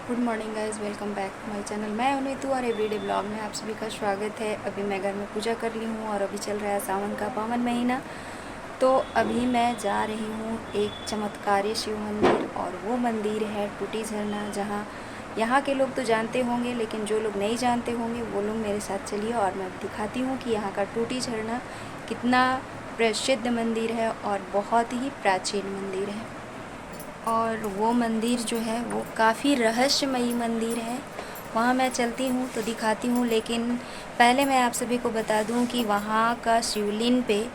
Good morning guys, welcome back to my channel. मैं हूं नीतू और एवरीडे ब्लॉग में आप सभी का स्वागत है। अभी मैं घर में पूजा कर ली हूं और अभी चल रहा है सावन का पावन महीना। तो अभी मैं जा रही हूं एक चमत्कारी शिव मंदिर, और वो मंदिर है टूटी झरना। जहां यहाँ के लोग तो जानते होंगे, लेकिन जो लोग नहीं जानते होंगे वो लोग मेरे साथ चलिए और मैं दिखाती हूँ कि यहाँ का टूटी झरना कितना प्रसिद्ध मंदिर है और बहुत ही प्राचीन मंदिर है। और वो मंदिर जो है वो काफ़ी रहस्यमयी मंदिर है। वहाँ मैं चलती हूँ तो दिखाती हूँ, लेकिन पहले मैं आप सभी को बता दूँ कि वहाँ का शिवलिंग पे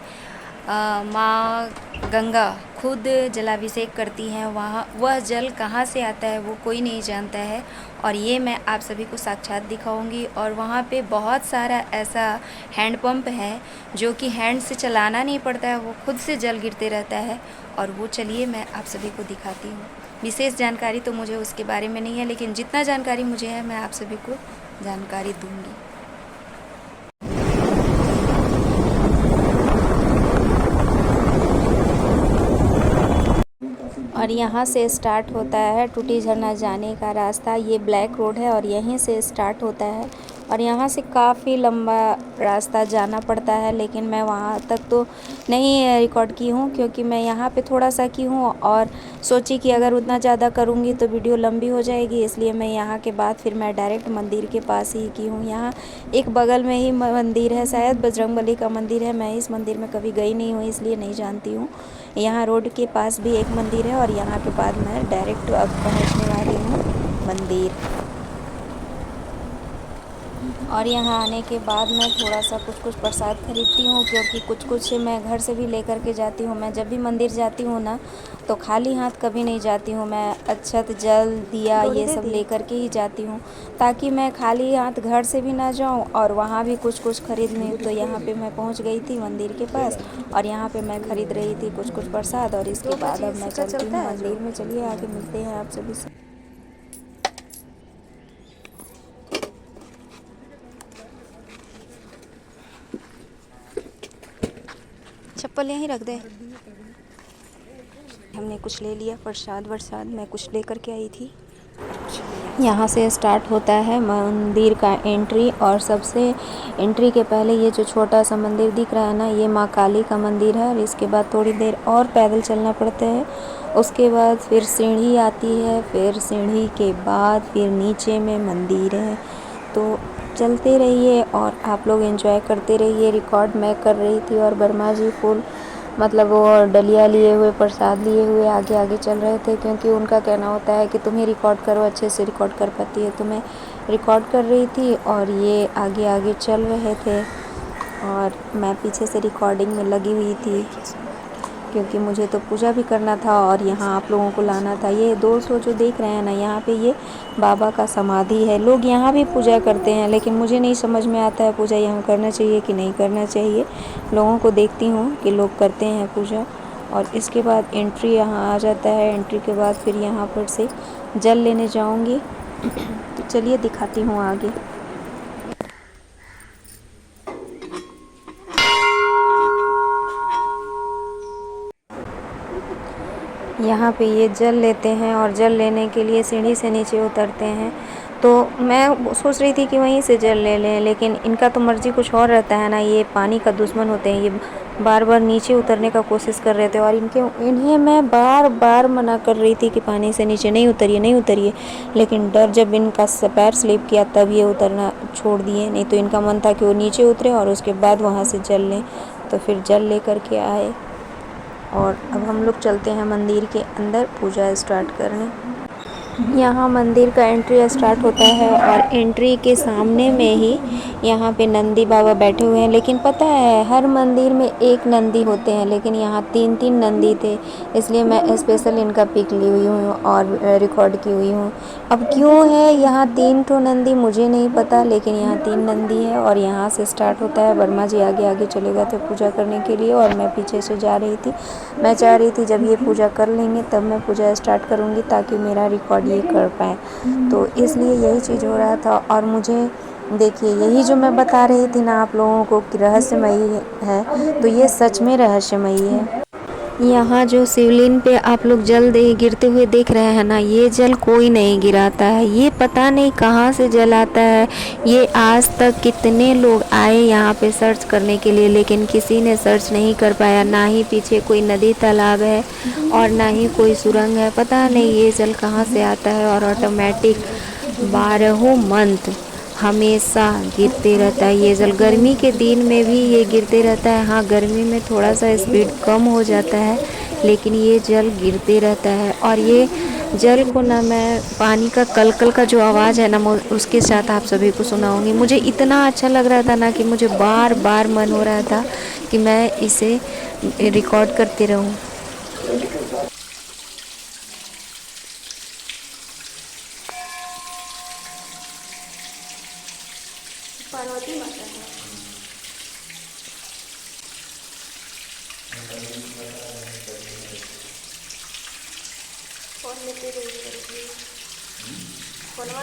माँ गंगा खुद जलाभिषेक करती हैं। वहाँ वह जल कहाँ से आता है वो कोई नहीं जानता है, और ये मैं आप सभी को साक्षात दिखाऊंगी। और वहाँ पे बहुत सारा ऐसा हैंडपम्प है जो कि हैंड से चलाना नहीं पड़ता है, वो खुद से जल गिरते रहता है। और वो चलिए मैं आप सभी को दिखाती हूँ। विशेष जानकारी तो मुझे उसके बारे में नहीं है, लेकिन जितना जानकारी मुझे है मैं आप सभी को जानकारी दूँगी। और यहाँ से स्टार्ट होता है टूटी झरना जाने का रास्ता। ये ब्लैक रोड है और यहीं से स्टार्ट होता है, और यहाँ से काफ़ी लंबा रास्ता जाना पड़ता है। लेकिन मैं वहाँ तक तो नहीं रिकॉर्ड की हूँ, क्योंकि मैं यहाँ पे थोड़ा सा की हूँ और सोची कि अगर उतना ज़्यादा करूँगी तो वीडियो लंबी हो जाएगी, इसलिए मैं यहाँ के बाद फिर मैं डायरेक्ट मंदिर के पास ही की हूँ। यहाँ एक बगल में ही मंदिर है, शायद बजरंगबली का मंदिर है। मैं इस मंदिर में कभी गई नहीं हूँ, इसलिए नहीं जानती हूँ। यहाँ रोड के पास भी एक मंदिर है, और यहाँ के बाद मैं डायरेक्ट अब पहुँचने वाली हूँ मंदिर। और यहाँ आने के बाद मैं थोड़ा सा कुछ प्रसाद खरीदती हूँ, क्योंकि कुछ मैं घर से भी लेकर के जाती हूँ। मैं जब भी मंदिर जाती हूँ ना, तो खाली हाथ कभी नहीं जाती हूँ। मैं अक्षत, जल, दिया ये सब लेकर के ही जाती हूँ, ताकि मैं खाली हाथ घर से भी ना जाऊँ और वहाँ भी कुछ खरीद लूँ। तो यहाँ पे मैं पहुँच गई थी मंदिर के पास, और यहाँ पे मैं खरीद रही थी कुछ प्रसाद, और इसके बाद अब मैं चलती हूँ मंदिर में। चलिए आगे मिलते हैं आप सभी से। चप्पल यहीं रख दे। हमने कुछ ले लिया प्रसाद वरसाद, मैं कुछ लेकर के आई थी। यहाँ से स्टार्ट होता है मंदिर का एंट्री, और सबसे एंट्री के पहले ये जो छोटा सा मंदिर दिख रहा है ना, ये माँ काली का मंदिर है। और इसके बाद थोड़ी देर और पैदल चलना पड़ता है। उसके बाद फिर सीढ़ी आती है, फिर सीढ़ी के बाद फिर नीचे में मंदिर है। तो चलते रहिए और आप लोग एंजॉय करते रहिए। रिकॉर्ड मैं कर रही थी, और वर्मा जी फुल मतलब वो डलिया लिए हुए, प्रसाद लिए हुए आगे आगे चल रहे थे, क्योंकि उनका कहना होता है कि तुम ही रिकॉर्ड करो, अच्छे से रिकॉर्ड कर पाती है। तो मैं रिकॉर्ड कर रही थी और ये आगे आगे चल रहे थे, और मैं पीछे से रिकॉर्डिंग में लगी हुई थी, क्योंकि मुझे तो पूजा भी करना था और यहाँ आप लोगों को लाना था। ये 200 जो देख रहे हैं ना, यहाँ पे ये बाबा का समाधि है। लोग यहाँ भी पूजा करते हैं, लेकिन मुझे नहीं समझ में आता है पूजा यहाँ करना चाहिए कि नहीं करना चाहिए। लोगों को देखती हूँ कि लोग करते हैं पूजा। और इसके बाद एंट्री यहाँ आ जाता है। एंट्री के बाद फिर यहाँ पर से जल लेने जाऊँगी। तो चलिए दिखाती हूँ आगे। यहाँ पे ये जल लेते हैं, और जल लेने के लिए सीढ़ी से नीचे उतरते हैं। तो मैं सोच रही थी कि वहीं से जल ले लें, लेकिन इनका तो मर्ज़ी कुछ और रहता है ना। ये पानी का दुश्मन होते हैं, ये बार बार नीचे उतरने का कोशिश कर रहे थे, और इन्हें मैं बार बार मना कर रही थी कि पानी से नीचे नहीं उतरिए, नहीं उतरिए। लेकिन डर जब इनका पैर स्लिप किया तब ये उतरना छोड़ दिए, नहीं तो इनका मन था कि वो नीचे उतरे और उसके बाद वहाँ से जल लें। तो फिर जल ले करके आए, और अब हम लोग चलते हैं मंदिर के अंदर पूजा स्टार्ट करने। यहाँ मंदिर का एंट्री स्टार्ट होता है, और एंट्री के सामने में ही यहाँ पे नंदी बाबा बैठे हुए हैं। लेकिन पता है, हर मंदिर में एक नंदी होते हैं, लेकिन यहाँ 3 नंदी थे, इसलिए मैं स्पेशल इनका पिक ली हुई हूँ और रिकॉर्ड की हुई हूँ। अब क्यों है यहाँ 3 ठो नंदी मुझे नहीं पता, लेकिन यहाँ 3 नंदी है। और यहाँ से स्टार्ट होता है। वर्मा जी आगे आगे चले गए थे पूजा करने के लिए, और मैं पीछे से जा रही थी। मैं चाह रही थी जब ये पूजा कर लेंगे तब मैं पूजा स्टार्ट करूँगी, ताकि मेरा रिकॉर्ड ये कर पाए। तो इसलिए यही चीज़ हो रहा था। और मुझे देखिए, यही जो मैं बता रही थी ना आप लोगों को कि रहस्यमयी है, तो ये सच में रहस्यमयी है। यहाँ जो शिवलिंग पे आप लोग जल दे गिरते हुए देख रहे हैं ना, ये जल कोई नहीं गिराता है। ये पता नहीं कहाँ से जल आता है। ये आज तक कितने लोग आए यहाँ पे सर्च करने के लिए, लेकिन किसी ने सर्च नहीं कर पाया। ना ही पीछे कोई नदी तालाब है और ना ही कोई सुरंग है। पता नहीं ये जल कहाँ से आता है। और ऑटोमेटिक 12 मंथ हमेशा गिरते रहता है ये जल। गर्मी के दिन में भी ये गिरते रहता है। हाँ, गर्मी में थोड़ा सा स्पीड कम हो जाता है, लेकिन ये जल गिरते रहता है। और ये जल को ना मैं पानी का कल-कल का जो आवाज़ है ना, मैं उसके साथ आप सभी को सुनाऊंगी। मुझे इतना अच्छा लग रहा था ना कि मुझे बार बार मन हो रहा था कि मैं इसे रिकॉर्ड करते रहूं। पार्वती माता है। फोन लेते रहिए। फोन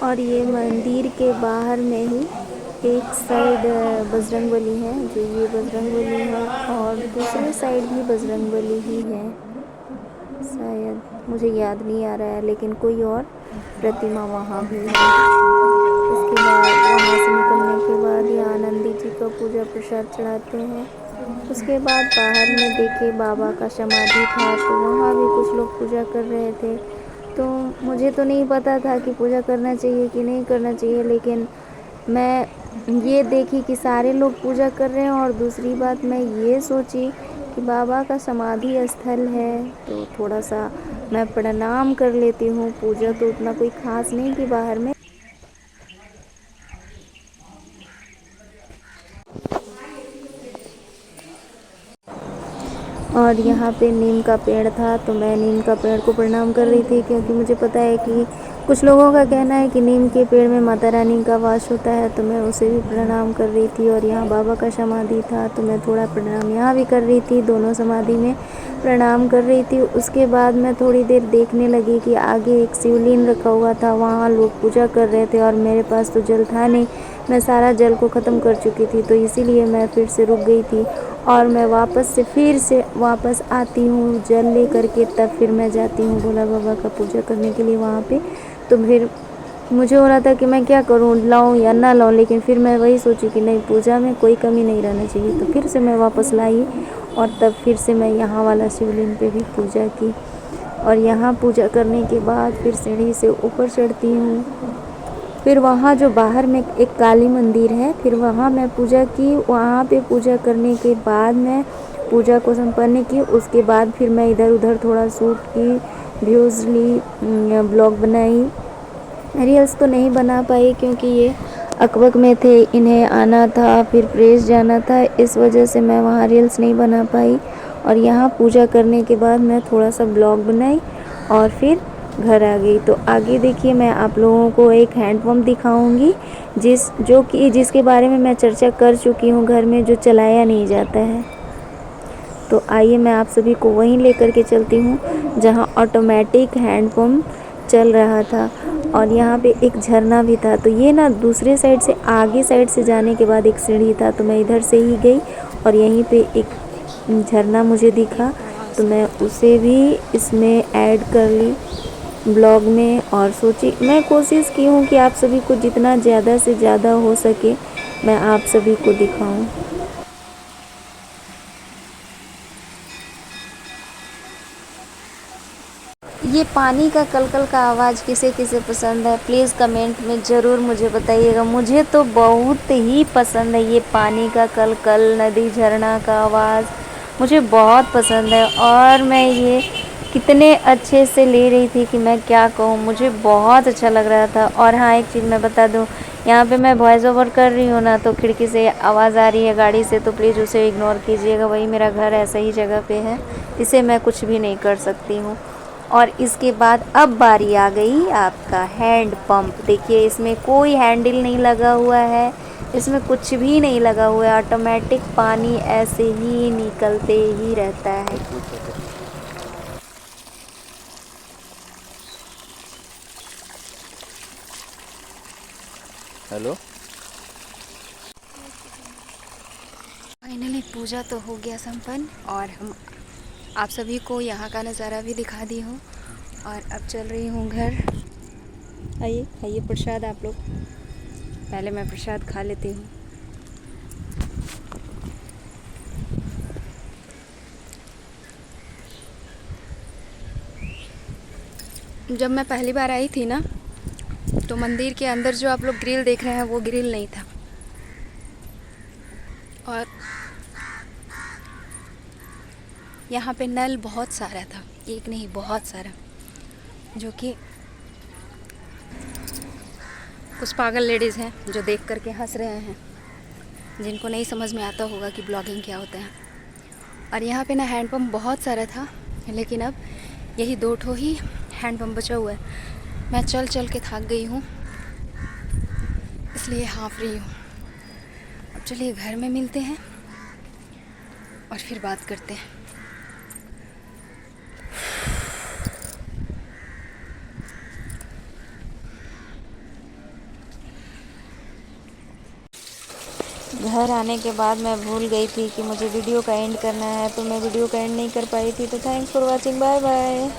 और ये मंदिर के बाहर में ही एक साइड बजरंगबली है, जो ये बजरंगबली है, और दूसरी साइड भी बजरंगबली ही है शायद, मुझे याद नहीं आ रहा है, लेकिन कोई और प्रतिमा वहाँ भी है। इसके बाद वहाँ से निकलने के बाद यहाँ नंदी जी का पूजा प्रसाद चढ़ाते हैं। उसके बाद बाहर में देखिए बाबा का समाधि था, तो वहाँ भी कुछ लोग पूजा कर रहे थे। तो मुझे तो नहीं पता था कि पूजा करना चाहिए कि नहीं करना चाहिए, लेकिन मैं ये देखी कि सारे लोग पूजा कर रहे हैं। और दूसरी बात मैं ये सोची कि बाबा का समाधि स्थल है, तो थोड़ा सा मैं प्रणाम कर लेती हूँ। पूजा तो उतना कोई ख़ास नहीं कि बाहर में। और यहाँ पे नीम का पेड़ था, तो मैं नीम का पेड़ को प्रणाम कर रही थी, क्योंकि मुझे पता है कि कुछ लोगों का कहना है कि नीम के पेड़ में माता रानी का वास होता है, तो मैं उसे भी प्रणाम कर रही थी। और यहाँ बाबा का समाधि था, तो मैं थोड़ा प्रणाम यहाँ भी कर रही थी, दोनों समाधि में प्रणाम कर रही थी। उसके बाद मैं थोड़ी देर देखने लगी कि आगे एक शिवलिंग रखा हुआ था, वहाँ लोग पूजा कर रहे थे, और मेरे पास तो जल था नहीं, मैं सारा जल को ख़त्म कर चुकी थी, तो इसीलिए मैं फिर से रुक गई थी। और मैं फिर से वापस आती हूँ जल ले करके, तब फिर मैं जाती हूँ भोला बाबा का पूजा करने के लिए वहाँ पे। तो फिर मुझे हो रहा था कि मैं क्या करूँ, लाऊं या ना लाऊं, लेकिन फिर मैं वही सोची कि नहीं, पूजा में कोई कमी नहीं रहना चाहिए। तो फिर से मैं वापस लाई, और तब फिर से मैं यहाँ वाला शिवलिंग पे भी पूजा की। और यहाँ पूजा करने के बाद फिर सीढ़ी से ऊपर चढ़ती हूँ। फिर वहाँ जो बाहर में एक काली मंदिर है, फिर वहाँ मैं पूजा की। वहाँ पे पूजा करने के बाद मैं पूजा को संपन्न की। उसके बाद फिर मैं इधर उधर थोड़ा शूट की, व्यूज़ ली, ब्लॉग बनाई। रील्स तो नहीं बना पाई क्योंकि ये अकबक में थे, इन्हें आना था, फिर प्रेस जाना था, इस वजह से मैं वहाँ रील्स नहीं बना पाई। और यहाँ पूजा करने के बाद मैं थोड़ा सा ब्लॉग बनाई और फिर घर आ गई। तो आगे देखिए, मैं आप लोगों को एक हैंडपम्प दिखाऊंगी जिसके बारे में मैं चर्चा कर चुकी हूँ, घर में जो चलाया नहीं जाता है। तो आइए मैं आप सभी को वहीं लेकर के चलती हूँ जहाँ ऑटोमेटिक हैंडपम्प चल रहा था। और यहाँ पे एक झरना भी था। तो ये ना दूसरे साइड से, आगे साइड से जाने के बाद एक सीढ़ी था, तो मैं इधर से ही गई और यहीं पे एक झरना मुझे दिखा, तो मैं उसे भी इसमें ऐड कर ली ब्लॉग में। और सोची, मैं कोशिश की हूँ कि आप सभी को जितना ज़्यादा से ज़्यादा हो सके मैं आप सभी को दिखाऊं। ये पानी का कलकल का आवाज़ किसे किसे पसंद है प्लीज़ कमेंट में ज़रूर मुझे बताइएगा। मुझे तो बहुत ही पसंद है ये पानी का कलकल, नदी झरना का आवाज़ मुझे बहुत पसंद है। और मैं ये कितने अच्छे से ले रही थी कि मैं क्या कहूँ, मुझे बहुत अच्छा लग रहा था। और हाँ, एक चीज़ मैं बता दूँ, यहाँ पे मैं वॉइस ओवर कर रही हूँ ना, तो खिड़की से आवाज़ आ रही है गाड़ी से, तो प्लीज़ उसे इग्नोर कीजिएगा। वही मेरा घर ऐसा ही जगह पे है, इसे मैं कुछ भी नहीं कर सकती हूँ। और इसके बाद अब बारी आ गई आपका हैंड पंप। देखिए इसमें कोई हैंडल नहीं लगा हुआ है, इसमें कुछ भी नहीं लगा हुआ है, ऑटोमेटिक पानी ऐसे ही निकलते ही रहता है। हेलो। फाइनली पूजा तो हो गया संपन्न और हम आप सभी को यहाँ का नज़ारा भी दिखा दी हूँ। और अब चल रही हूँ घर। आइए आइए प्रसाद आप लोग, पहले मैं प्रसाद खा लेती हूँ। जब मैं पहली बार आई थी ना, तो मंदिर के अंदर जो आप लोग ग्रिल देख रहे हैं वो ग्रिल नहीं था, और यहाँ पे नल बहुत सारा था, एक नहीं बहुत सारा, जो कि कुछ पागल लेडीज़ हैं जो देख करके हंस रहे हैं, जिनको नहीं समझ में आता होगा कि ब्लॉगिंग क्या होता है। और यहाँ पे ना हैंडपम्प बहुत सारा था, लेकिन अब यही 2 ठो ही हैंडपम्प बचा हुआ है। मैं चल चल के थक गई हूँ, इसलिए हाँफ रही हूँ। अब चलिए घर में मिलते हैं और फिर बात करते हैं। घर आने के बाद मैं भूल गई थी कि मुझे वीडियो का एंड करना है, तो मैं वीडियो का एंड नहीं कर पाई थी। तो thanks for watching, bye bye.